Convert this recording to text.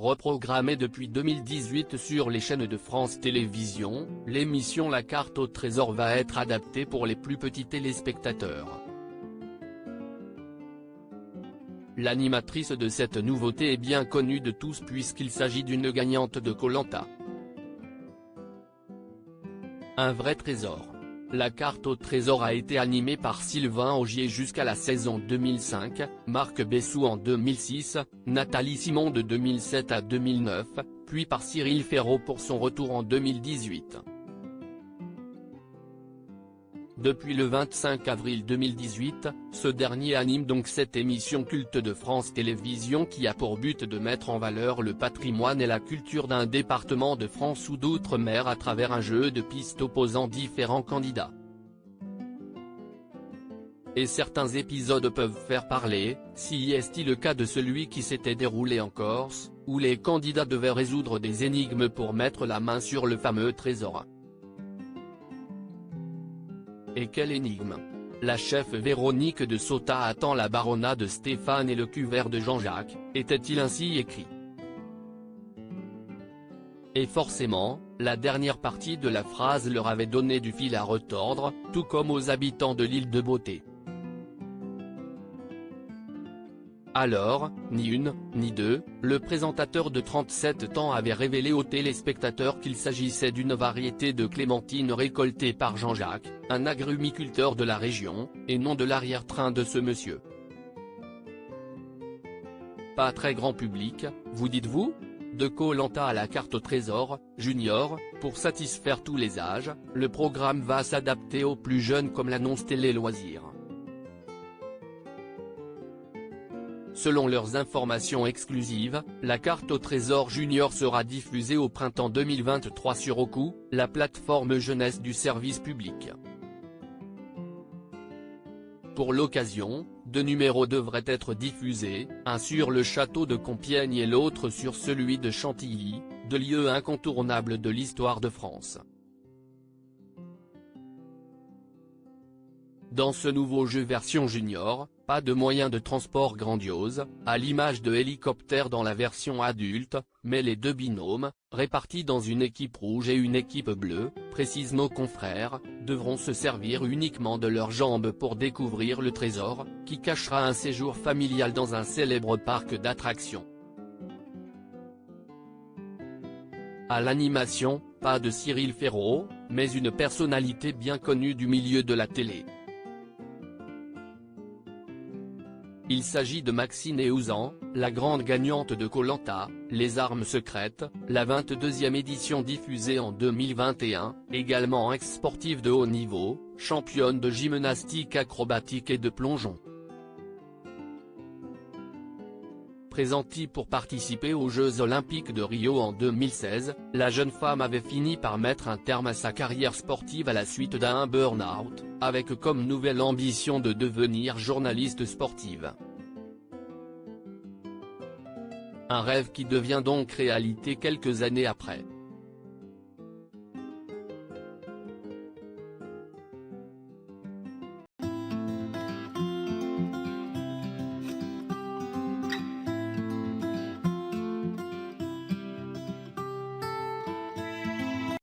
Reprogrammée depuis 2018 sur les chaînes de France Télévisions, l'émission La Carte au Trésor va être adaptée pour les plus petits téléspectateurs. L'animatrice de cette nouveauté est bien connue de tous puisqu'il s'agit d'une gagnante de Koh-Lanta. Un vrai trésor. La Carte au Trésor a été animée par Sylvain Augier jusqu'à la saison 2005, Marc Bessou en 2006, Nathalie Simon de 2007 à 2009, puis par Cyril Ferraud pour son retour en 2018. Depuis le 25 avril 2018, ce dernier anime donc cette émission culte de France Télévisions qui a pour but de mettre en valeur le patrimoine et la culture d'un département de France ou d'outre-mer à travers un jeu de pistes opposant différents candidats. Et certains épisodes peuvent faire parler, si est le cas de celui qui s'était déroulé en Corse, où les candidats devaient résoudre des énigmes pour mettre la main sur le fameux trésor. Et quelle énigme! La chef Véronique de Sauta attend la Barona de Stéphane et le cuvert de Jean-Jacques, était-il ainsi écrit? Et forcément, la dernière partie de la phrase leur avait donné du fil à retordre, tout comme aux habitants de l'île de Beauté. Alors, ni une, ni deux, le présentateur de 37 ans avait révélé aux téléspectateurs qu'il s'agissait d'une variété de clémentine récoltée par Jean-Jacques, un agrumiculteur de la région, et non de l'arrière-train de ce monsieur. Pas très grand public, vous dites-vous? De Koh-Lanta à la Carte au Trésor, Junior, pour satisfaire tous les âges, le programme va s'adapter aux plus jeunes comme l'annonce Télé Loisirs. Selon leurs informations exclusives, la Carte au Trésor Junior sera diffusée au printemps 2023 sur Roku, la plateforme jeunesse du service public. Pour l'occasion, deux numéros devraient être diffusés, un sur le château de Compiègne et l'autre sur celui de Chantilly, deux lieux incontournables de l'histoire de France. Dans ce nouveau jeu version junior, pas de moyens de transport grandiose, à l'image de hélicoptères dans la version adulte, mais les deux binômes, répartis dans une équipe rouge et une équipe bleue, précisent nos confrères, devront se servir uniquement de leurs jambes pour découvrir le trésor, qui cachera un séjour familial dans un célèbre parc d'attractions. À l'animation, pas de Cyril Ferraud, mais une personnalité bien connue du milieu de la télé. Il s'agit de Maxine Eouzan, la grande gagnante de Koh-Lanta, Les Armes Secrètes, la 22e édition diffusée en 2021, également ex-sportive de haut niveau, championne de gymnastique acrobatique et de plongeon. Pressentie pour participer aux Jeux Olympiques de Rio en 2016, la jeune femme avait fini par mettre un terme à sa carrière sportive à la suite d'un burn-out, avec comme nouvelle ambition de devenir journaliste sportive. Un rêve qui devient donc réalité quelques années après.